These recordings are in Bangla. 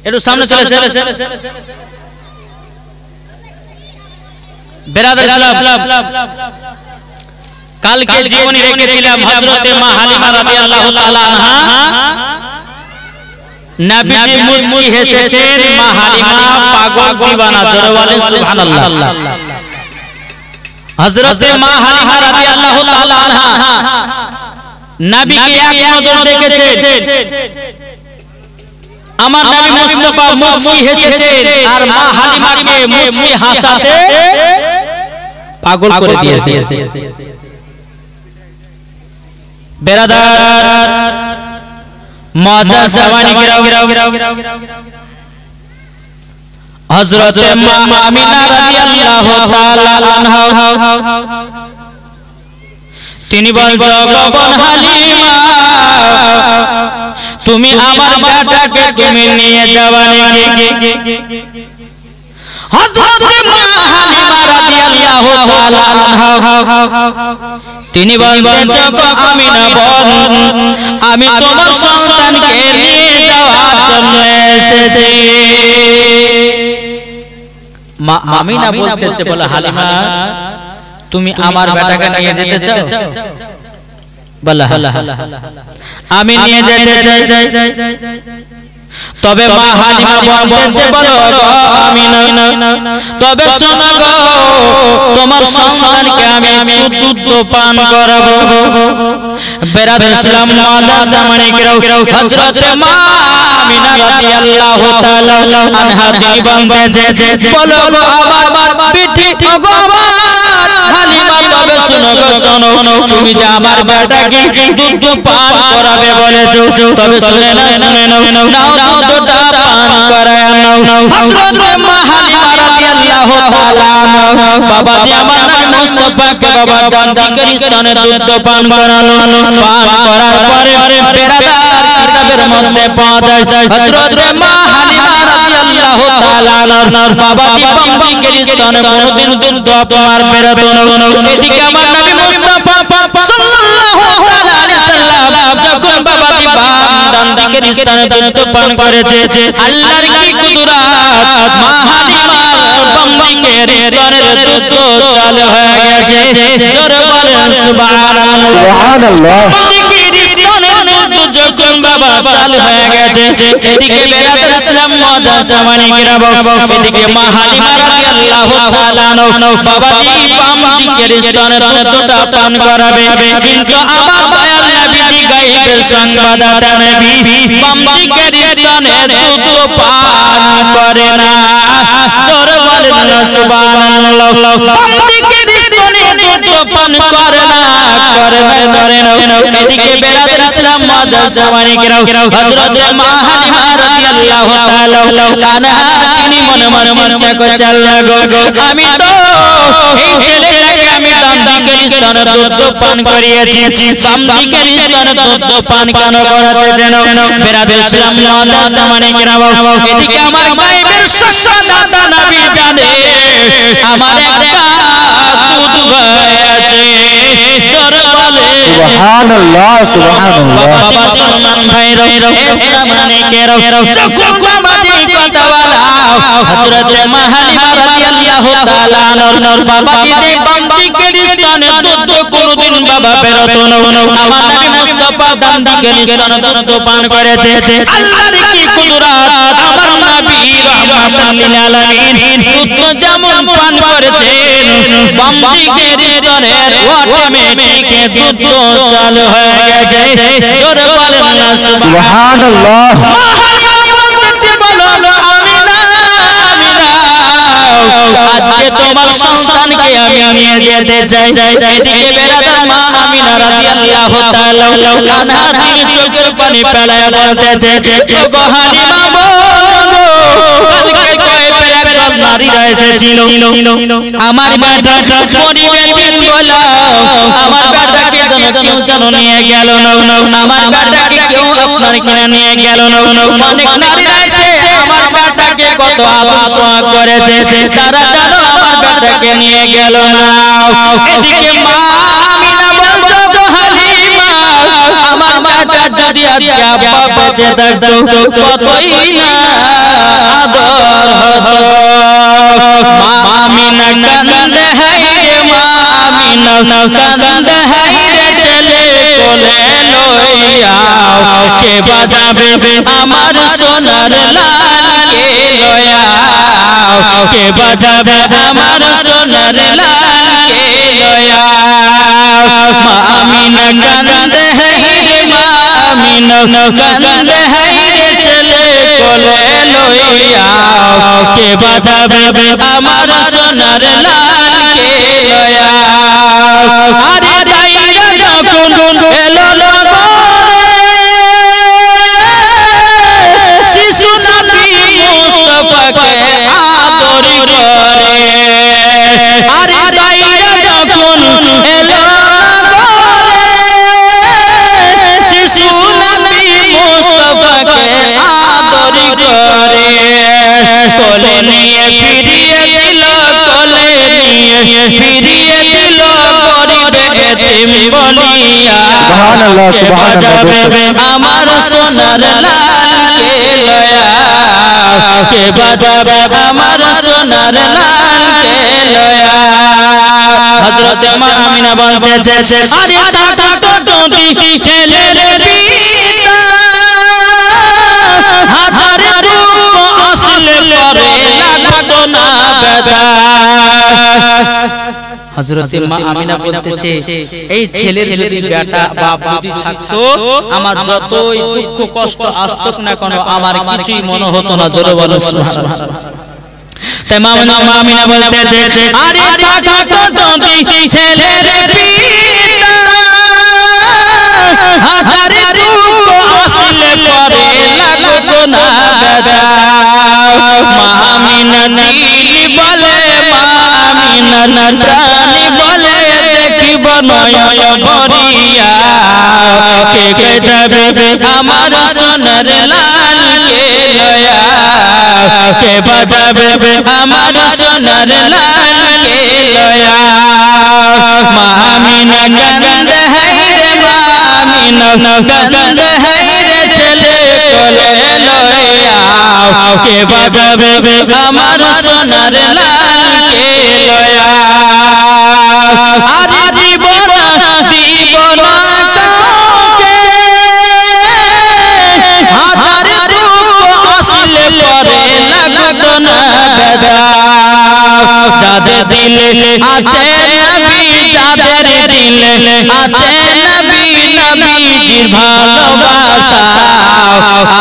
একটু সামনে চলে বেরাদার ইসলাম কালকে জীবনী রেখেছিলাম হযরতে মা হালিমা রাদিয়াল্লাহু তাআলা আনহা নবীজি মুচকি হেসেছেন মা হালিমা পাগল দিওয়ানা জোরে বলেন সুবহানাল্লাহ হযরতে মা হালিমা রাদিয়াল্লাহু তাআলা আনহা নবীকে এক নজর দেখেছেন আমার নবী মুস্তাফা মুচকি হেসেছেন আর মা হালিমাকে মুচকি হাসাতে পাগল করে দিয়েছে বেরাদার মুআজ্জাজ সাওয়ানি গিরাও হযরত মা আমিনা রাদিয়াল্লাহু তাআলা আনহা তিনি বললেন বোন হালিমা তুমি আমার বেটাকে তুমি নিয়ে যাবা নাকি হযরত মা হালিমা রাদিয়াল্লাহু তাআলা আনহা তিনি বললেন আমিনা বোন আমি তোমার সন্তানকে নিয়ে যাওয়ার জন্য এসেছি মা আমিনা বলতেছে বলে হালিমা তুমি আমার বেটাকে নিয়ে যেতে চাও বলে আমি নিয়ে যেতে চাই তবে মা হালিমা বলতেছে বলো আমিনা তবে শোনো গো তোমার সন্তানকে আমি দুধ পান করাবো বেরাদার ইসলাম মুআজ্জাজ সাওয়ানি গিরাও হযরত মা আমিনা রাদিয়াল্লাহু তাআলা আনহা তিনি বলতেছে বলো গো আমার বিটি গো হালিমা তবে শোনো তুমি যে আমার বেটাকে দুধ পান করাবে বলেছো তবে শুনে নাও দুধটা পান করায় নাও হযরত মা হালিমা রাদিয়াল্লাহু তাআলা বাবা আমার নবী মুস্তাফাকে বাবা দান্দিকের স্থানে দুধ পান করানো পান করার পরে বেরাদার কিতাবের মধ্যে পাওয়া যায় হযরত মা হালিমা রাদিয়াল্লাহু তাআলা বাবা দান্দিকের স্থানে কোনদিন দুধ আপনার বেরাতো না এদিকে আমার নবী মুস্তাফা সাল্লাল্লাহু আলাইহি সাল্লাম যখন বাবা দান্দিকের স্থানে দুধ পান করেছে আল্লাহর কি কুদরত মা হালিমা দান্দিকের স্থানে দুধ চালু হয়ে গেছে জোরে বলেন সুবহানাল্লাহ যখন বাবা চালু হয়ে গেছে এদিকে বেরাদার ইসলাম মুআজ্জাজ সাওয়ানি গিরাও এদিকে মা হালিমা রাদিয়াল্লাহু তাআলা বাবা দান্দিকের স্থানে দুধটা পান করাবে কিন্তু আমার দয়াল নবীজি গায়েবের সংবাদদাতা নবী দান্দিকের স্থানে দুধ পান করে না জোরে বলেন সুবহানাল্লাহ দান্দিকের স্থানে দুধ পান করে না এদিকে বেরাদার ইসলাম মুআজ্জাজ সাওয়ানি গিরাও হযরত মা হালিমা রাদিয়াল্লাহু তাআলা আনহা তিনি মনে মনে চিন্তা করছে আল্লাহ গো আমি তো এই ছেলেটাকে আমি দান্দিকের স্থানে দুধ পান করিয়েছি দান্দিকের স্থানে দুধ পান কেন করাতে যেন বেরাদার ইসলাম মুআজ্জাজ সাওয়ানি গিরাও এদিকে আমার গায়েবের সংবাদদাতা নবী জানে আমার একটা দুধ হয়েছে জোরে বলে সুবহানাল্লাহ সুবহানাল্লাহ বাবা সম্মান ভাইরা ইসলামে কেরাও চুপ বাজি কথাওয়ালা হযরত মা হালিমা রাদিয়াল্লাহু তাআলা আনহার বাবা দিতে দান্দিকের স্থানে দুধ কোনদিন বাবা বেরোতো না আমার নবী মুস্তাফা দান্দিকের স্থানে দুধ পান করেছে আল্লাহর কি কুদরত আমার নবী রাহমাতুল লিল আলামিন দুধ যেমন পান করেছেন দান্দিকের স্থানে অটোমেটিক দুধ চালু হয়ে গেছে জোরে বলেন না সুবহানাল্লাহ আজকে তোমার সন্তানকে আমি নিয়ে যেতে চাই এদিকে বেরাদার মা আমিনা রাদিয়াল্লাহু তাআলা আনহা তিনি চোখের পানি ফেলায় বলতেছে গো হালিমা বলো কালকে কয়েকটা একদম নারীরা এসেছিল আমার বেটাটা পরিবেশন বলো আমার বেটাকে যেন নিয়ে গেল না আমার বেটাকে কেউ আপনার কিনে নিয়ে গেল না অনেক নারীরা এসে আমার বেটাকে কত আবাসনা করেছে তারা জানো আমার বেটাকে নিয়ে গেল না এদিকে মা আমিনা বলতো হালিমা আমার বেটা যদি আজকে আব্বা বেঁচে থাকতো কতই না কান্দে হাইরে ছেলে কোলে লইয়াও কে বাজাবে আমার সোনার লালকে লইয়াও কে বাজাবে আমার সোনার লালকে লইয়াও মা আমিনা কান্দে হাইরে মা আমিনা কান্দে হাইরে ছেলে কোলে লইয়াও কে বাজাবে আমার সোনার লালকে লইয়াও আরে দাইরা যখন এলো শিশু নবী মুস্তাফাকে আদর করে আরে দাইরা যখন এলো শিশু নবী মুস্তাফাকে আদর করে কোলে নিয়ে ফিরিয়ে দিল কোলে নিয়ে ফিরিয়ে দিল গরিবে এতিম বলিয়া সুবহানাল্লাহ সুবহানাল্লাহ আমার সোনার লালকে লইয়া কে বাজাবে আমার সোনার লালকে লইয়া হযরত মা আমিনা বলতেছে আরে টাকা তো যদি ছেলের পিতা হাজারে রূপ আসলে পরে লাগতো না বেদা হযরত মা আমিনা বলতেছে এই ছেলের যদি বেটা বাপ যদি থাকতো আমার যতই দুঃখ কষ্ট আসতো না কেন আমার কিছুই মনে হতো না জোরে বলো সুবহানাল্লাহ তাই মা আমিনা বলতেছে আরে টাকা তো যদি ছেলের পিতা হাজারে রূপ আসলে পরে লাগতো না বেদা মা আমিনা নীল বলে মা আমিনা নাদানি বলে দেখিব নয়ন ভরিয়া কে কে যাবে আমার সোনার লালকে লইয়া কে বাজাবে আমার সোনার লালকে লইয়া মা আমিনা কান্দে হাইরে মা আমিনা কান্দে হাইরে ছেলে কোলে লইয়া কে বাজাবে আমার সোনার লালকে লইয়া আরে দিব না কাউকে হাজারে রূপ আসলে পরে লাগতো না বেদা যাদের দিলে আছে নবী যাদের দিলে আছে নবী নবীজির ভালোবাসা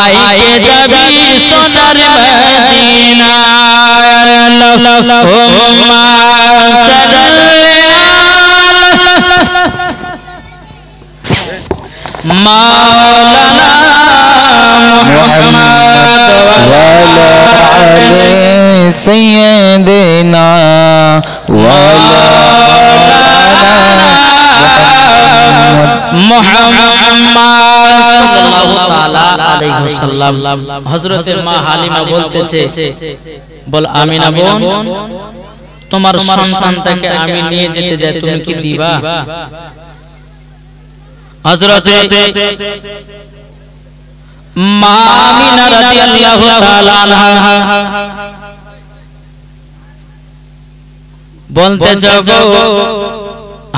আইকে যাবি সোনার মদিনা আল্লাহুম্মা সাল্লি মাওলানা মুহাম্মদ ওয়া আলি সাইয়্যিদিনা ওয়া মুহাম্মদ সাল্লাল্লাহু তাআলা আলাইহি ওয়াসাল্লাম হযরত মা হালিমা বলতেছে বল আমিনা বোন তোমার সন্তানটাকে আমি নিয়ে যেতে যাই তুমি কি দিবা হযরত মা আমিনা রাদিয়াল্লাহু তাআলা আনহা বলতে যাবো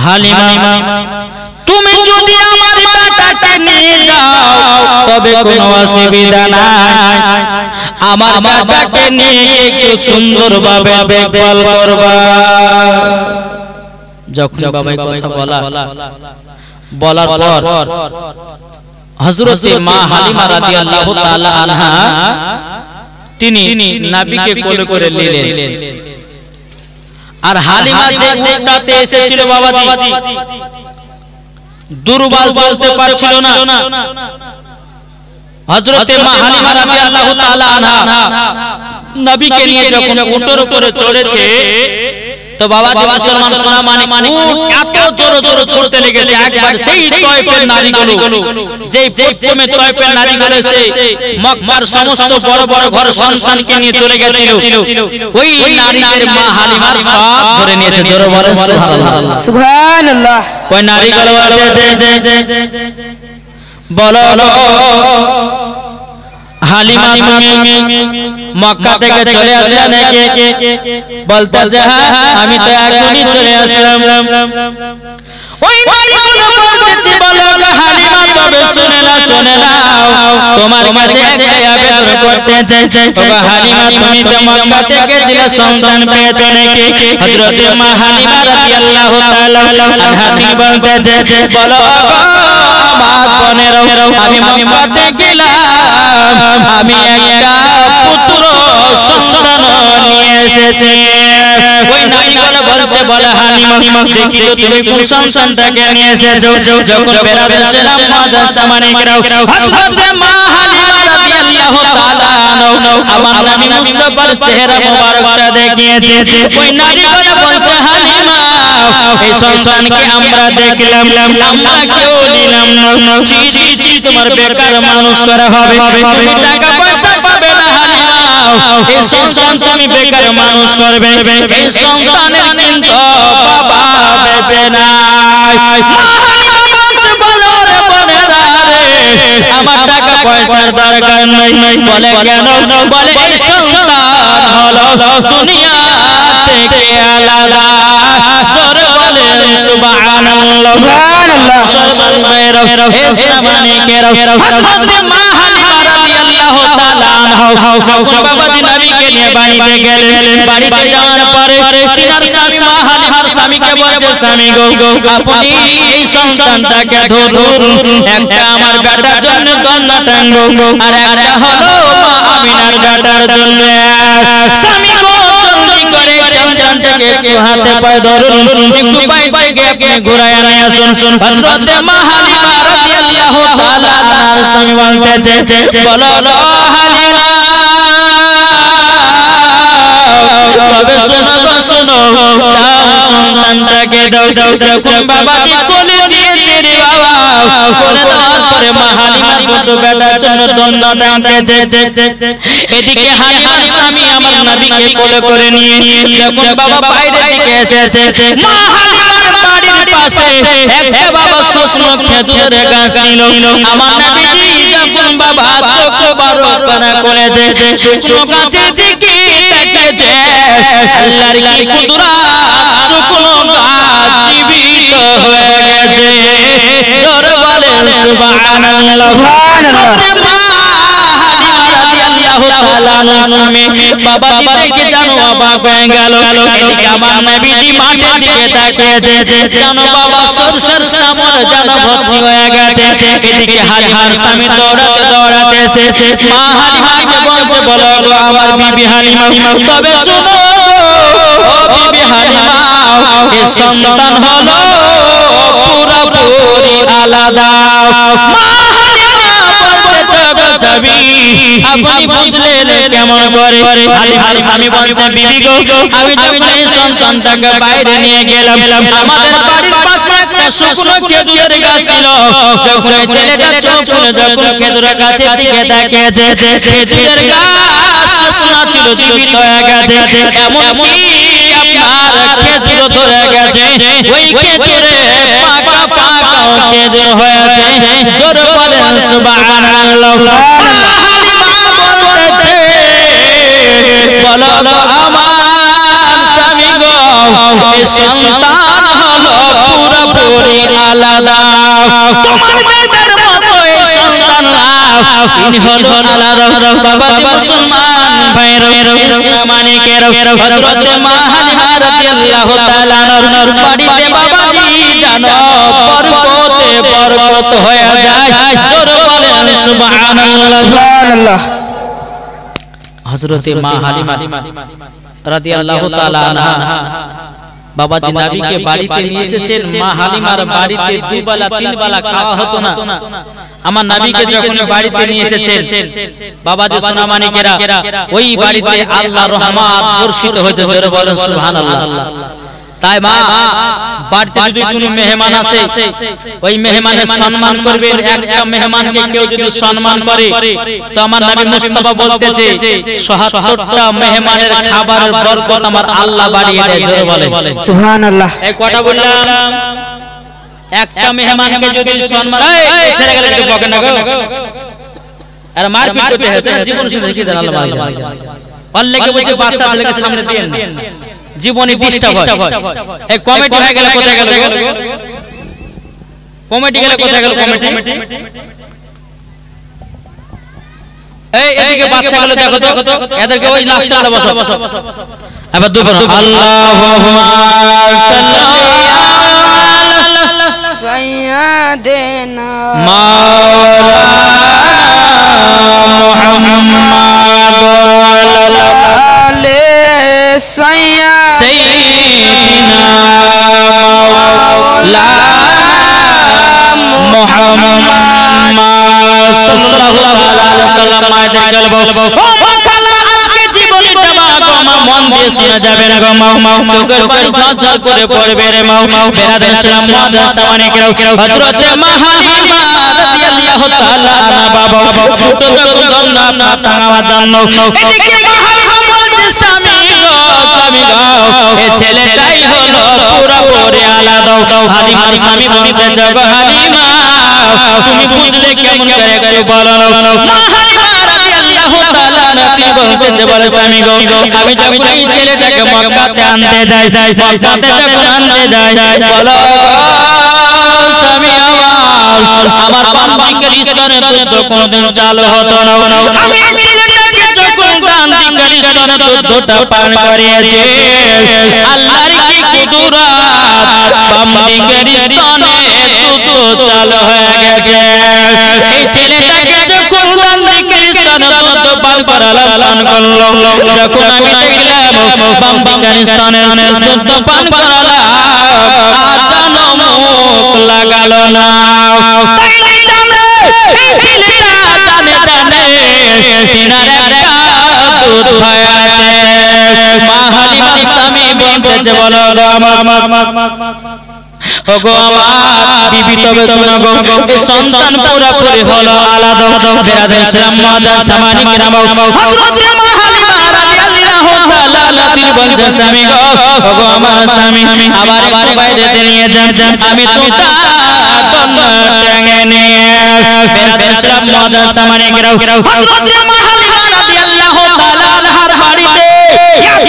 হালিমা তুমি যদি আমার বেটাকে নিয়ে যাও তবে কোনো অসুবিধা নাই আমার বেটাকে নিয়ে একটু সুন্দরভাবে দেখভাল করবা যখন বাবাই কথা বলার পর হযরত মা হালিমা রাদিয়াল্লাহু তাআলা আনহা তিনি নবীকে কোলে করে নিলেন আর হালিমা যে উটটাতে এসেছিল বাবাজি দুর্বল বলতে পারছিল না হযরত মা হালিমা রাদিয়াল্লাহু তাআলা আনহা নবীকে নিয়ে যখন উটের উপরে চড়েছে তো বাবাজি মুসলমান সোনা মানে এত জোরে জোরে ছুটতে লেগেছে একবার সেই তয়ফের নারীগুলো যেই প্রথমে তয়ফের নারীগুলো এসে মক্কার সমস্ত বড় বড় ঘর সন্তানকে নিয়ে চলে গেছিল ওই নারীদের মা হালিমার সব ধরে নিয়েছে জোরে বলেন সুবহানাল্লাহ সুবহানাল্লাহ ওই নারীগুলো বলেছে বলো হালিমা তুমি মক্কা থেকে চলে আসলে নাকি? বলতে যে হ্যাঁ আমি তো এখনই চলে আসলাম। ওই নারীগুলো বলতেছে বলো হালিমা তবে শুনে নাও তোমার কাছে একটা আবেদন করতে চাই। ওগো হালিমা তুমি তো মক্কা থেকে ছিলে সন্তান পেয়েছো নাকি? হযরত মা হালিমা রাদিয়াল্লাহু তাআলা আনহা তিনি বলতেছে বলো আমার বোনেরা আমি মক্কা থেকে গেলাম আমি একটা পুত্র সন্তান নিয়ে এসেছি। ওই নারীগুলো বলতে বলে হালিমা দেখি তো তুমি কোন সন্তানটাকে নিয়ে এসেছো? যখন বেরাদের সালাম মাদ্রাসা মানিকরাও হযরত মা হালিমা রাদিয়াল্লাহু তাআলা আমার নবী মুস্তাফার চেহারা মোবারকটা দেখিয়েছে। ওই নারীগুলো বলতে হালিমা এই সন্তানকে আমরা দেখলাম আমরা কেউ নিলাম না, ছি তোমার বেকার মানুষ করা হবে, তুমি টাকা পয়সা পাবে না হালিমা, এই সন্তান তুমি বেকার মানুষ করবে, এই সন্তানের কিন্তু বাবা বেঁচে নাই। আমার টাকা পয়সার দরকার নাই। বলে কেন? বলে এই সন্তান হলো দুনিয়া থেকে আলাদা। জোরে বলে সুবহানাল্লাহ সুবহানাল্লাহ। হযরত মা হালিমা রাদিয়াল্লাহু তাআলা আনহা বাবাজি নবীকে নিয়ে বাড়িতে গেলেন। বাড়িতে যাওয়ার পরে তিনার স্বামী মা হালিমার স্বামীকে বলছে স্বামী গো আপনি এই সন্তানটাকে ধরুন, একটা আমার বেটার জন্য কন্যা টানবো আর একটা হলো মা আমিনার বেটার জন্য। স্বামী গো জলদি করে সন্তানটাকে একটু হাতে পায়ে ধরুন, একটু পায়ে থেকে আপনি ঘুরায় নিয়ে আসুন। হযরত মা হালিমা রাদিয়াল্লাহু তাআলা আনহার স্বামী বলতেছে বলো হালিমা তবে শোনো সন্তানটাকে দাও যখন বাবাকে কোলে দিয়েছে রে বাবা, কোলে দেওয়ার পরে মা হালিমার বন্ধু বেটার জন্য দণ্ড টানতেছে। এদিকে হালিমার স্বামী আমার নবীকে কোলে করে নিয়ে যখন বাবা বাইরে দিকে এসেছে, মা হালিমার বাড়ির পাশে একটা বাবা শুকনো খেজুরের গাছ ছিল। আমার নবীজি যখন বাবা চোখ বড় করে করেছে শুকনো গাছের দিকে তাকিয়েছে, আল্লাহর কি কুদরত, শুকনো গাছ জীবিত হয়ে গেছে। জোরে বলেন সুবহানাল্লাহ সুবহানাল্লাহ। বাবা দিকে জানো অবাক হয়ে গেল, আমার নবীজি মাটির দিকে তাকিয়েছে জানো বাবা সরষের সামর জানো ভর্তি হয়ে গেছে। এদিকে হালিমার স্বামী দৌড়াতে দৌড়াতে এসেছে, মা হালিমাকে বলতে বলো গো আমার বিবি হালিমা তবে শুনো ও বিবি হালিমা এই সন্তান হলো পুরোপুরি আলাদা। আপনি বুঝলেন কেমন করে? হালিমার স্বামী বলছে বিবি গো আমি যখন এই সন্তানটাকে বাইরে নিয়ে গেলাম আমাদের বাড়ির পাশে একটা শুকনো খেজুরের গাছ ছিল, যখন এই ছেলেটা চোখ খুলে যখন খেজুরের গাছের দিকে তাকিয়েছে খেজুরের গাছ শুকনো ছিল জীবিত হয়ে গেছে, এমনকি আপনার খেজুর ধরে গেছে, ওই খেজুরে পাকা পাকা খেজুর হয়েছে। জোরে বলেন সুবহানাল্লাহ। বলো আমার স্বামী গো এই সন্তান হলো পুরোপুরি আলাদা, তোমার বেটার মতো এই সন্তান তিনি হলো আলাদা। বাবা মুসলমান ভাইরা মানিকের হযরত মা হালিমা রাদিয়াল্লাহু তাআলা আনহার বাড়িতে বাবাজি জানো বরকতে বরকত হয়ে যায়। জোরে বলেন সুবহানাল্লাহ সুবহানাল্লাহ। হযরত মা হালিমা রাদিয়াল্লাহু তাআলা আনহা বাবাজি নবীকে বাড়িতে নিয়ে এসেছেন। মা হালিমার বাড়িতে দুবেলা তিনবেলা খাওয়া হতো না। আমার নবীকে যখন বাড়িতে নিয়ে এসেছেন বাবাজি সোনা মানিকেরা ওই বাড়িতে আল্লাহর রহমত বর্ষিত হয়েছে। জোরে বলেন সুবহানাল্লাহ। তাই মা বাড়িতে যদি কোনো মেহমান আসে ওই মেহমানের সম্মান করবেন। একটা মেহমানকে কেউ যদি সম্মান করে তো আমার নবী মুস্তাফা বলতেছে ৭৭টা মেহমানের খাবারের বরকত আমার আল্লাহ বাড়িয়ে দেয়। জোরে বলেন সুবহানাল্লাহ। এই কথা বললাম একটা মেহমানকে যদি সম্মান এই ছেড়ে গেলে একটু বকেন না গো আর মারপিট করতে হতে জীবন শুনে রেখে দেন আল্লাহ মালিক আল্লাহকে বলছে বাচ্চাদেরকে সামনে দেন জীবনে ডিস্টার্ব হয় এই কমিটি হয়ে গেল কোথায় গেল কমিটি গেল কোথায় গেল কমিটি এই এদিকে বাচ্চাগুলো দেখো তো এদেরকে ওই লাস্টে বসো এবার দুবার আল্লাহুম্মা সাইয়্যিদিনা মাওলানা মুহাম্মদ আলে সাইয়্যিদিনা মাওলানা মুহাম্মদ সাল্লাল্লাহু আলাইহি ওয়াসাল্লাম মায়েদের গলব মন দিয়ে শোনা যাবে না গো মাও চোখের পানি ঝরঝর করে পড়বে রে মাও বেরাদের ইসলাম মাদ্রাসা মানে কেউ হযরত মা হালিমা রাদিয়াল্লাহু তাআলা আনা বাবা ছোট ছোট দন্না টাঙাওয়া জন্য এদিকে মা হালিমা বলছে স্বামী গো এই ছেলেটাই হলো পুরোপুরি আলাদা হালিমার স্বামী বলতে জগো হালিমা তুমি বুঝলে কেমন করে একটু বলো মা হালিমা রাদিয়াল্লাহু তাআলা নবী বলতে বলে স্বামী গো আমি যখন এই ছেলেটাকে মক্কাতে আনতে যাই মক্কাতে যখন আনতে যাই বলো স্বামী আমার বান্দিকের স্তনে দুধ কোনদিন চালু হতো না আমি এই ছেলেটাকে যখন বান্দিকের স্তনে দুধটা পান করিয়েছি আল্লাহর কি কুদরত বান্দিকের স্তনে দুধ চালু হয়ে গেছে এই ছেলেটাকে যখন বান্দিকের স্তনে দুধ পান করালাম করলো যখন আমি দেখলাম বান্দিকের স্তনে দুধ পান করালাম আজানো মুখ লাগালো না এই ছেলেটা জানে তিনার একটা দুধ হয়েছে মা হালিমার স্বামী বলতেছে বলো ওগো আমার বিবি তবে শোনো গো এই সন্তান পুরোপুরি হলো আলাদা বেরাদের ইসলাম মাদ্রাসা মানে কেরাম হযরত মা হালিমা রাদিয়াল্লাহু তাআলা নবী বলছে স্বামী গো ওগো আমার স্বামী আমার বাইরে নিয়ে যান আমি তোটা টেনে নিয়ে বেরাদের ইসলাম মাদ্রাসা মানে কেরাম হযরত মা হালিমা রাদিয়াল্লাহু তাআলা আনহার বাড়িতে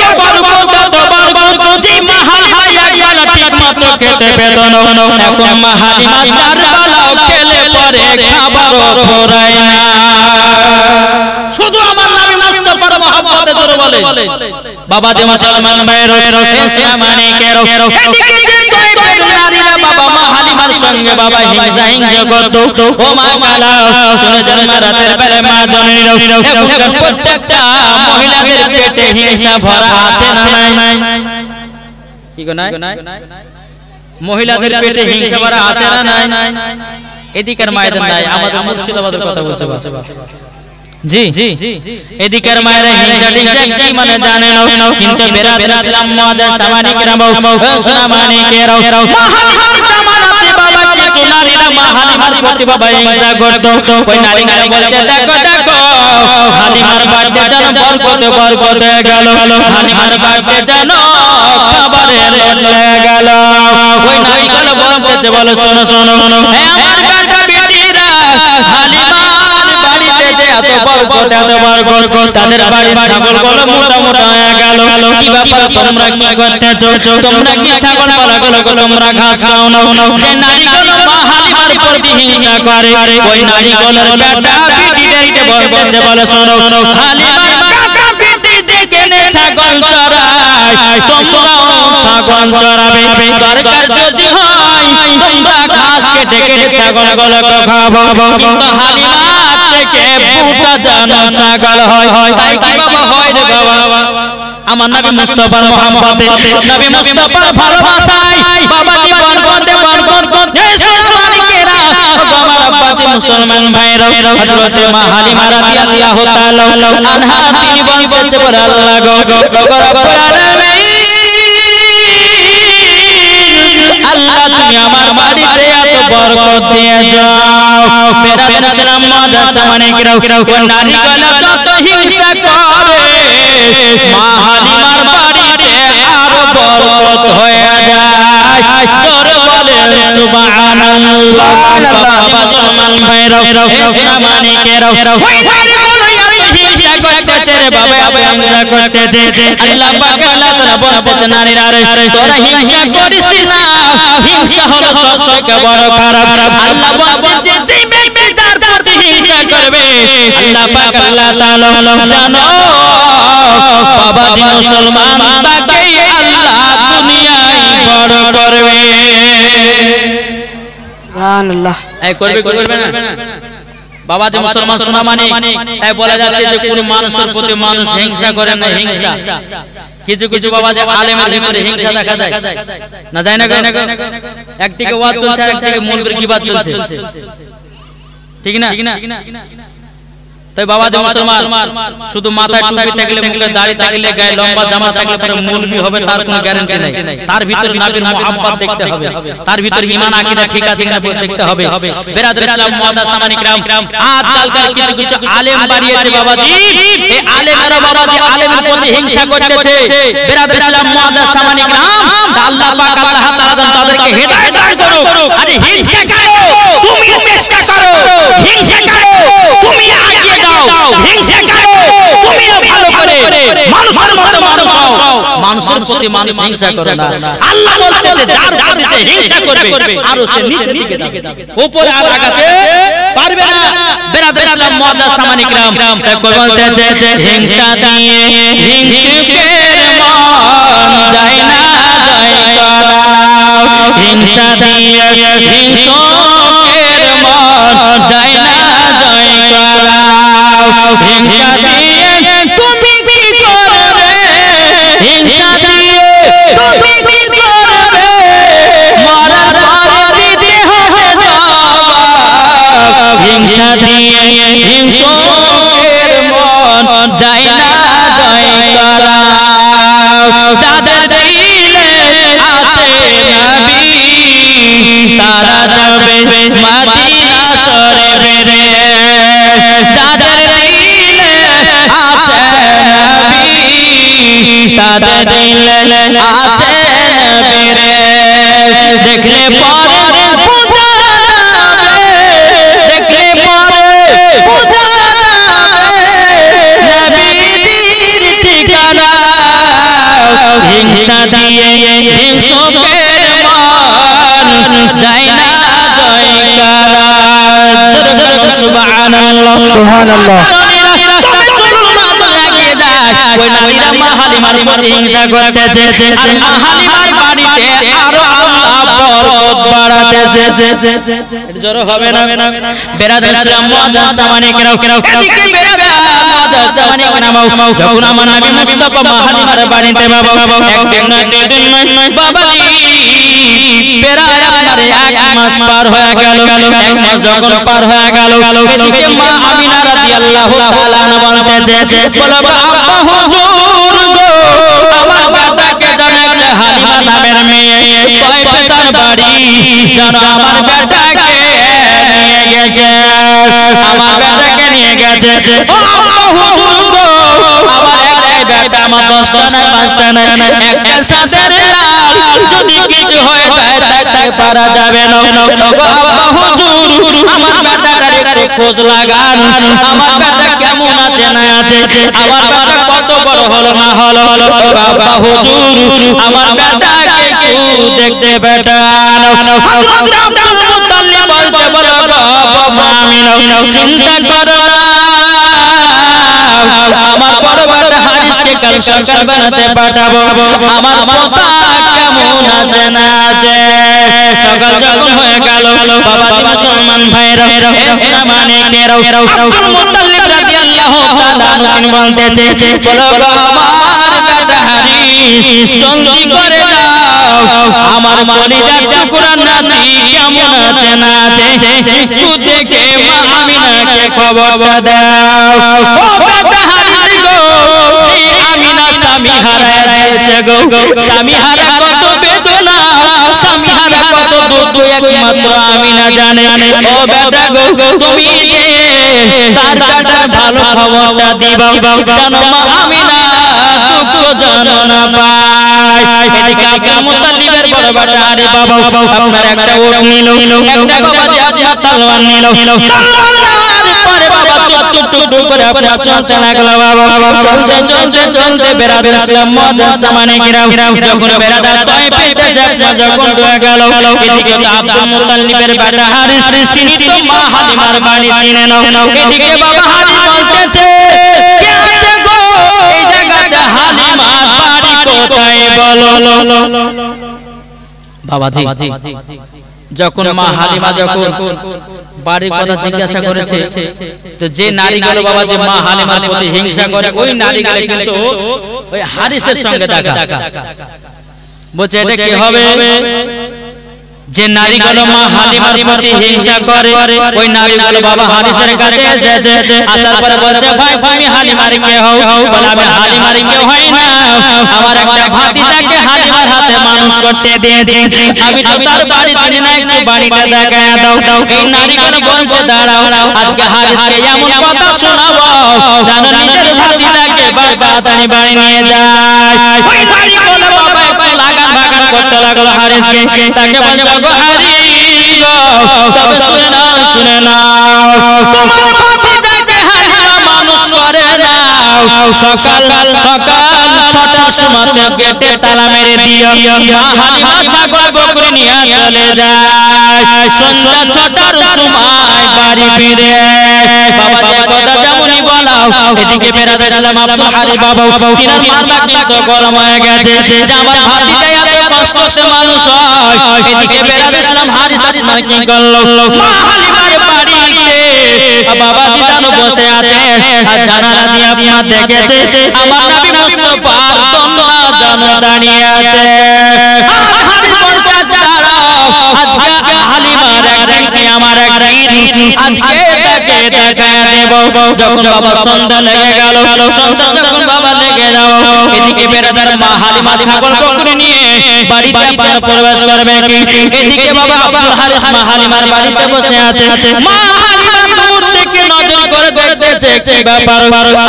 এত বরকত যে মা হালিমা একবেলা ঠিক মতো খেতে পেত না এখন মা হালিমা চার বেলা খেলে পরে খাবারও ফুরায় না শুধু আমার নবী মুস্তাফার মহব্বতে ধরে বলে বাবা যে মুসলমান ভাইয়ের ইসলামানে কেরো এদিকে যে তয়বের নারীরা বাবা মা হালিমার সঙ্গে বাবা হিংসা করত ও মা কালা শুনে জন্ম রাতের বেলা মা জননীরা এখন প্রত্যেকটা মহিলাদের পেটে হিংসা ভরা আছে না নাই কি গো নাই মহিলাদের পেটে হিংসা ভরা আছে না নাই এদিকের মায়েদের নাই আমাদের মুর্শিদাবাদের কথা বলছে জি এদিকের মায়েরা হিংসা কি মানে জানে না কিন্তু বেরাদের ইসলাম মাদ্রাসা মানে কেরাম সোনা মানে কেরাম মা হালিমার জামানাতে বাবা কিছু নারীরা মা হালিমার প্রতি বাবা হিংসা করত ওই নারীরা বলছে দেখো হালিমার বাড়িতে যেন বরকত গেল হালিমার বাড়িতে যেন খাবারের লেগে গেল ওই নারীগুলো বলতেছে বলে শোনো হে আমার বেটা বেটিরা হালিমার বাড়িতে যে এত বরকত তাদের বাড়ির ছাগলগুলো মোটা হয়ে গেল কি ব্যাপার তোমরা কি করতেছো তোমরা কি ছাগল পালাগুলো তোমরা ঘাস খাও না যে নারীগুলো মা হালিমার প্রতি হিংসা করে ওই নারীগুলোর বেটা বেটিদেরকে বলছে বলে শোনো হালিমার বেটা বেটি যেখানে ছাগল চরায় তোমরাও ছাগল চরাবে দরকার যদি হয় তোমরা ঘাস কেটে ছাগলগুলোকে খাওয়াবো কিন্তু হালিমা থেকে বুটা জানো ছাগল হয় তাই কি বাবা হয় রে বাবা আমার নবী মুস্তাফার মহব্বতে নবী মুস্তাফার ভালোবাসায় বাবা জীবন করতে সোনামানিকেরা আমার আব্বাজি মুসলমান ভাইরা হযরত মা হালিমা রাদিয়াল্লাহু তাআলা আনহা তিনি বলতে বলে আল্লাহ গো রব্বুল আলামিন আল্লাহ তুমি আমার বাড়িতে এত বরকত দিয়ে যাও বেরাদের ইসলাম মাদ্রাসা মানে কেরাও নারীগুলো যত হিংসা করে মা হালিমার বাড়িতে আরো বরকত হয়ে যায় জোরে বলে বলে সুবহানাল্লাহ। মুসলমান ভাইরা ইসলামানিকেরা ওই নারীগুলো হিংসা করতেছে রে বাবা, হিংসা করতেছে। আল্লাহ পাক আল্লাহ তাআলা বলতেছে নারীরা রে তোরা হিংসা করিস না, হিংসা হলো সবথেকে বড় খারাপ। আল্লাহ বলতেছে যে ব্যক্তি যার প্রতি হিংসা করবে আল্লাহ পাক আল্লাহ তাআলা জানো বাবা জি মুসলমান তাকে আল্লাহ দুনিয়ায় বড় করবে। সুবহানাল্লাহ। এই করবে না বাবা জি মুসলমান শোনা মানে তাই বলা যাচ্ছে যে কোন মানুষের প্রতি মানুষ হিংসা করে না। হিংসা কিছু কিছু বাবা যে আলেমের ভিতরে হিংসা দেখা যায় না, যায় না? একদিকে ওয়াজ চলছে, একদিকে মৌলবীর গীবাত চলছে, ঠিক না? তাই বাবা জি মুসলমান শুধু মাথায় টুপি থাকলে, মুখে দাড়ি থাকলে, গায়ে লম্বা জামা থাকলে পরে মৌলবী হবে তার কোনো গ্যারান্টি নাই। তার ভিতরে নবীর মুহাব্বত দেখতে হবে, তার ভিতরে ঈমান আকীদা ঠিক আছে কিনা দেখতে হবে। বিরাদর ইসলাম মুআদ্দাস সামানি کرام, আজকাল কিছু কিছু আলেম বাড়িয়েছে বাবাজি, এই আলেমরা বাবাজি আলেমের প্রতি হিংসা করতেছে। বিরাদর ইসলাম মুআদ্দাস সামানি کرام, আল্লাহ পাক আল্লাহ তাআলা তাদেরকে হেদায়েত দান করুক। আরে হিংসা করো, তুমি চেষ্টা করো, হিংসা করো, তুমি এগিয়ে যাও, হিংসা করো, তুমি ভালো করে মানুষের মতো মানুষ হও। মানুষের প্রতি মানুষ হিংসা করে না। আল্লাহ বলতেছে যার প্রতি হিংসা করবে আরো সে নিচে দিকে যাবে, উপরে আর আগাতে পারবে না। বিরাদর ইসলাম মুআদ্দাস সামানি کرام বলতেছে হিংসা দিয়ে হিংসুকের মন যায় না জয় করা, হিংসা দিয়ে হিংসুকের মন যায় না জয় করা, হিংসা দিয়ে তুমি কি করবে, হিংসা দিয়ে তুমি কি করবে, মরার পরে দিতে হবে জবাব, হিংসা দিয়ে হিংসুকের মন যায় না জয় করা, যাদের দিলে আছে নবী তারা যাবে মদিনা শরীফে রে, যাদের দিলে আছে নবী তাদের দিলে আছে নবী রে, দেখলে পরে বুঝা যাবে, দেখলে পরে বুঝা যাবে নবীর ঠিকানা, হিংসা দিয়ে হিংসুকের মন যায় না জয় করা। সুবহানাল্লাহ সুবহানাল্লাহ। ওই নারীরা মা হালিমার উপর হিংসা করতেছে, আর মা হালিমার বাড়িতে আরো আল্লাহ বরকত বাড়াতেছে। জোর হবে না? বিরাদর ইসলাম মুআদ্দাস সামানি کرام, এদিকে বিরাদর মুআদ্দাস সামানি کرام যখন আমার নবী মুস্তাফা মা হালিমার বাড়িতে বাবা একদিন না দুই দিন নয় বাবাজি প্রায় আপনার এক মাস পার হয়ে গেল। এক মাস যখন পার হয়ে গেল এদিকে মা আমিনা রাদিয়াল্লাহু তাআলা বলতেছে বলো আব্বা হুজুর গো আমার বেটাকে জানেন হালিমা নামের মেয়ে কয় বেটার বাড়ি জানো আমার বেটাকে নিয়ে গেছে, আমার বেটাকে নিয়ে গেছে। ও আব্বা হুজুর গো আমার একটাই বেটা, আমার 10টা না 5টা না, একটা সাদের লাল যদি কিছু হয়ে যায় তাই পারা যাবে না। ও আব্বা হুজুর আমার বেটাটার একটু খোঁজ লাগান, আমার বেটা কেমন আছে না আছে, আমার বেটা কত বড় হলো না হলো। বাবা হুজুর আমার বেটাকে একটু দেখতে বেটান। হযরত আব্দুল মুত্তালিব বলতে বলো বাবা আমিনা চিন্তা করো না, আমার বড় বেটা হারিসকে কাল সরকার বানাতে পাঠাবো, আমার পোতা কেমন আছে না আছে। সকাল যখন হয়ে গেল বাবা মুসলমান ভাইরা ইসলামানিকেরা আব্দুল মুত্তালিব রাদিয়াল্লাহু তাআলা আনহু বলতেছে বলো আমার বেটা হারিস জলদি করে দাও, আমার কলিজার টুকরা নাতি কেমন আছে না আছে একটু দেখে মা আমিনাকে খবর দাও। ও বেটা হারিস গো আমিনা স্বামী হারাইছে গো, স্বামী হারা কত বেদনা, স্বামী হারা কত দুঃখ একমাত্র আমিনা জানে। ও বেটা গো তুমি তার বেটার ভালো খবরটা দিবা, জানো মা আমিনা দুঃখ জানো না পায়। এদিকে আব্দুল মুত্তালিবের বড় বেটা আরে বাবা আপনার একটা উট নিল একটা বাবাজি আপনার তলোয়ার নিল পরে বাবা চুপ টুক করে আপনার চলতে লাগলো বাবা চলতে বেরাদার ইসলাম মাদ্রাসা মানে গিরাও যখন বেরাদার তাইফে দেশে যখন ঢুকে গেল এদিকে আব্দুল মুত্তালিবের বেটা হারিস তিনি তো মা হালিমার বাড়ি চিনে নাও এদিকে বাবা হালিম বলতেছে কে আছে গো এই জায়গাতে হালিমার বাড়ি কোথায় বলো বাবাজি যখন মা হালিমা যখন বাড়ির কথা জিজ্ঞাসা করেছে তো যে নারীগুলো বাবা যে মা হালিমার প্রতি হিংসা করে ওই নারীগুলো কিন্তু ওই হারিসের সঙ্গে দেখা বলছে এটা কি হবে যে নারীগুলো মা হালিমার প্রতি হিংসা করে ওই নারীগুলো বাবা হারিসের কাছে এসেছে আসার পরে বলছে ভাই তুমি হালিমার কে হও বলে আমি হালিমার কে হই না আমার একটা ভাতিজাকে হালিমার হাতে মানুষ করতে দিয়েছি আমি তো তার বাড়ি চিনি না একটু বাড়িটা দেখায় দাও এই নারীগুলো বলতে দাঁড়াও আজকে হারিসকে এমন কথা শোনাবো যেন নিজের ভাতিজাকে বাড়ি বাড়ি নিয়ে যায় ওই নারীগুলো বাবা একটু লাগান ভাগান করতে লাগলো হারিসকে তাকে বলছে তবে শুনে নাও তোমার ভাতিজাকে হালিমা মানুষ করে নাও সকাল ছটার সময় গেটে তালা মেরে দিও মা হালিমা ছাগল বকরি নিয়ে চলে যায় সন্ধ্যা ছটার সময় বাড়ি ফিরে বাবা যে কথা যেমনই বলাও এদিকে বেরাতে গেলাম আব্দুল হারি বাবা তিনার মাথা কিন্তু গরম হয়ে গেছে যে আমার ভাতিজা এত কষ্ট সে মানুষ হয় এদিকে বেরাতে গেলাম হারিস কি করলো মা হালিমার বাড়িতে বাবা জিদানো বসে আছে আর জানালা দিয়ে আপনারা দেখেছে আমার নবী মুস্তাফা তোমরা জানো দাঁড়িয়ে আছে হারিস বলছে দাঁড়াও আজকে হালিমার একদিন আমার একদিন আজকে তাকে দেখা দেব যখন বাবা সন্ধ্যা লেগে গেল সন্ধ্যা যখন বাবা লেগে যাও এদিকে বেরাদার মা হালিমা ছাগল বকরি নিয়ে বাড়িতে প্রবেশ করবে এদিকে বাবা আব্দুল হারিস মা হালিমার বাড়িতে বসে আছে মা হালিমা দূর থেকে নজর করে দেখতেছে কি ব্যাপার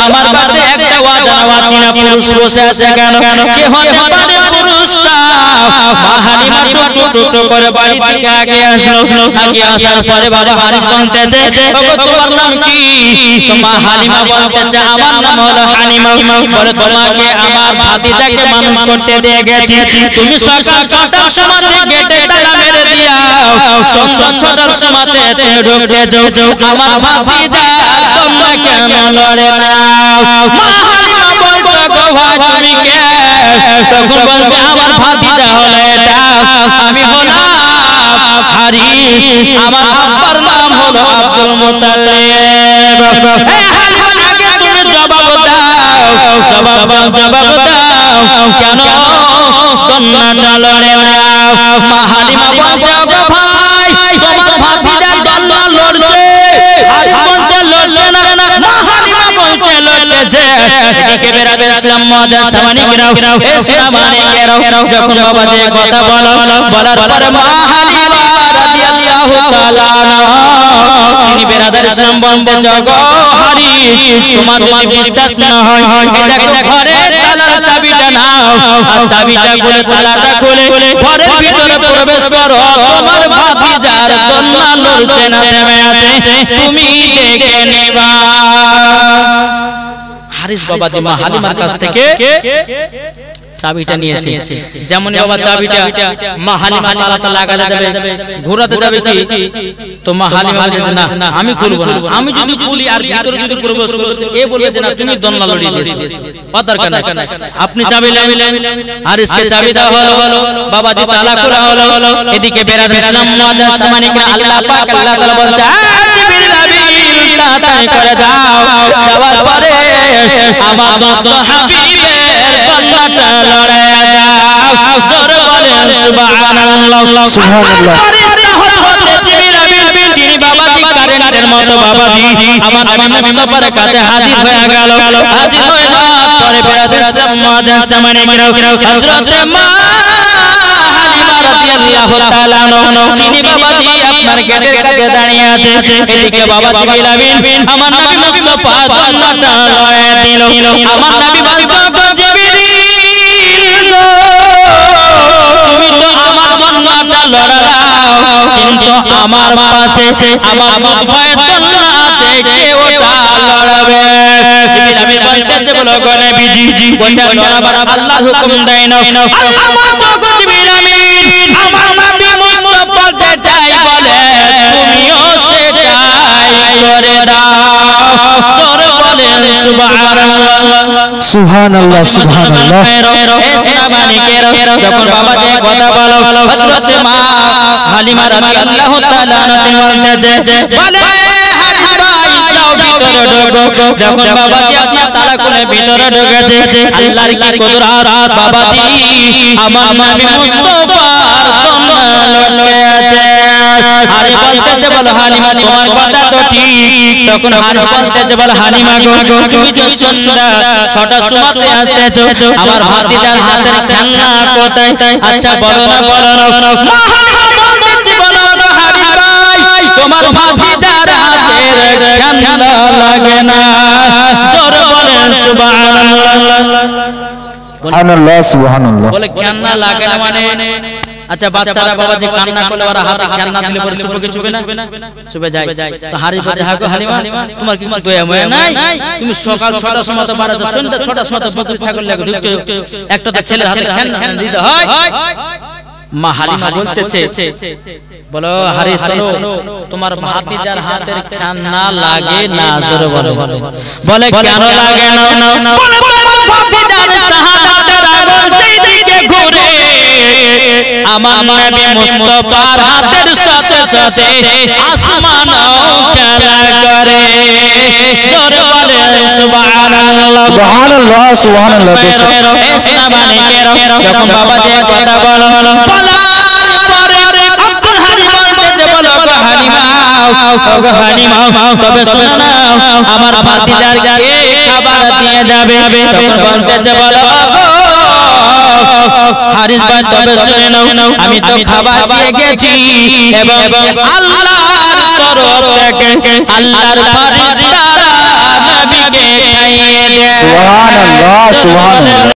আমার বাড়িতে একটা অজানা পুরুষ বসে আছে কেন কে হতে পারে পুরুষটা মা হালিমা টুক করে বাড়ি থেকে আগে আসলো আগে আসার পরে বাবা হারিস বলতেছে ওগো তোমার নাম কি তো মা হালিমা বলতেছে আমার নাম হলো হালিমা বলে তোমাকে আমার ভাতিজাকে মানুষ করতে দিয়ে গেছি তুমি সকাল 6টার সময় গেটে তালা মেরে দিয়াও সকাল 6টার সময় ঢুকতে যাও আমার ভাতিজা তোমরা কেন লড়ে নাও মা হালিমা বলতো গো ভাই তুমি কে তখন বলছে আমার ভাতিজা হলো এটা আমি হলাম হারিস আমার আব্বার নাম হলো আব্দুল মুত্তালিব হে হালিমা আগে তুমি জবাব দাও কেন তোমরা লড়ে নাও মা হালিমা বলছে ভাই তোমার ভাতিজা কেন লড়ছে হারিস বলছে লড়ছে না মা হালিমা বলছে লড়ছে এদিকে বেরাবে ইসলাম মাদ্রাসা মানে গিরাও এ সোনা মানে গিরাও যখন বাবা যে কথা বলার পরে মা হালিমা রাদিয়াল্লাহু তাআলা তিনি বেরাদার ইসলাম বলতে জগো হারিস তোমার যদি বিশ্বাস না হয় এটা ঘরে তালার চাবিটা নাও আর চাবিটা খুলে তালাটা খুলে ঘরের ভিতরে প্রবেশ করো তোমার ভাতিজার কন্যা লড়ছে না থেমে আছে তুমি দেখে নিবা হারিস বাবা যে মা হালিমার কাছ থেকে চাবিটা নিয়েছে যেমন বাবা চাবিটা মা হালিমা তালাটা লাগাতে যাবে ঘোরাতে যাবে কি তো মা হালিমা বলে না আমি খুলব না আমি যদি খুলি আর ভিতরে যদি প্রবেশ করব এ বলবে যে না তুমি দন্না লড়িয়ে দিয়েছো পাতার কানে আপনি চাবি নিলেন আর इसके চাবি দেওয়া হলো বাবা দি তালা খোলা হলো এদিকে বেরাদার ইসলাম মাদ্রাসা মানিকরা আল্লাহ পাক আল্লাহ তাআলা বলছে জিবরিল আমিন তাড়াতাড়ি করে দাও যাওয়ার পরে আমার দোস্ত হাবিবের কন্যাটা লড়ে দাও জোরে বলেন সুবহানাল্লাহ সুবহানাল্লাহ জিবরিল আমিন তিনি বাবাজি কারেন্টের মতো বাবাজি আমার নবী মুস্তাফার কাছে হাজির হয়ে গেল হাজির হয়ে যাওয়ার পরে বেরাদার ইসলাম মাদ্রাসা মানিকরা হযরত মা হালিমা রাদিয়াল্লাহু তাআলা তিনি বাবাজি আপনার গেটের কাছে দাঁড়িয়ে আছে এদিকে বাবা জিবরিল আমিন আমার নবী মুস্তাফা কন্যাটা লড়ে দিল আমার নবী বলতো জিবরিল কিন্তু আমার পাশে আমার বাইতুল্লাহ আছে কে ওটা লড়বে জিবরিল আমিন বলতেছে বলো গো নবীজি ওটা লড়াবার আল্লাহ হুকুম দেয় না আমার চোখ জিবরিল আমিন আমার নবী মুস্তাফা যে চাই বলে তুমিও সেটাই করে দাও জোরে বলেন সুবহানাল্লাহ সুবহানাল্লাহ সুবহানাল্লাহ। যখন বাবা যে কথা বলো হযরত মা হালিমা রাদিয়াল্লাহু তাআলা বলতেছে বলে যখন বাবাজি আপনার তালা খুলে ভিতরে ঢুকেছে আল্লাহর কি কুদরত বাবাজি আমার নবী মুস্তাফার লড়ে আছে আর বলতেছে বলো হালিমা তোমার কথা তো ঠিক তখন আর বলতেছে বলো হালিমা গো তুমি যে সন্ধ্যা 6টার সময় আসতেছো আমার ভাতিজার হাতের খেলনা কোথায় আচ্ছা বলো না তোমার ভাতিজার হাতের খেলনা লাগে না জোরে বলেন সুবহানাল্লাহ সুবহানাল্লাহ সুবহানাল্লাহ। বলে খেলনা লাগে না মানে আচ্ছা বাচ্চারা বাবা যে কান্না করলে ওরা হাতে খেলনা দিলে পরে চুপকে চুপে না চুপে যায় তো হারি বলছে হাগো হালিমা তোমার কি দয়া ময়া নাই তুমি সকাল 6টার সময় তো বাড়াছো সন্ধ্যা 6টার সময় তো বকরি ছাগল লাগে ঢুকতে একটা তো ছেলের হাতে খেলনা দিতে হয় মা হালিমা বলতেছে বলো হারি শোনো তোমার ভাতিজার হাতের খেলনা লাগে না জোরে বলে কেন লাগে না বলে ভাতিজার শাহাদাতের আগুন দিকে ঘুরে আমার নবী মুস্তাফার হাতের সাথে সাথে আসমানও খেলা করে জোরে বলে সুবহানাল্লাহ সুবহানাল্লাহ সুবহানাল্লাহ। যখন বাবা যে কথা বলো তবে শোনো আমার ভাতিজার কে খাবার দিয়ে যাবে তখন বলতেছে বলো হারিস ভাই তবে শুনে নাও আমি তো খাবার দিয়ে গেছি এবং আল্লাহর তরফ থেকে আল্লাহর ফেরেশতারা নবীকে খাইয়ে দেয় সুবহানাল্লাহ সুবহানাল্লাহ।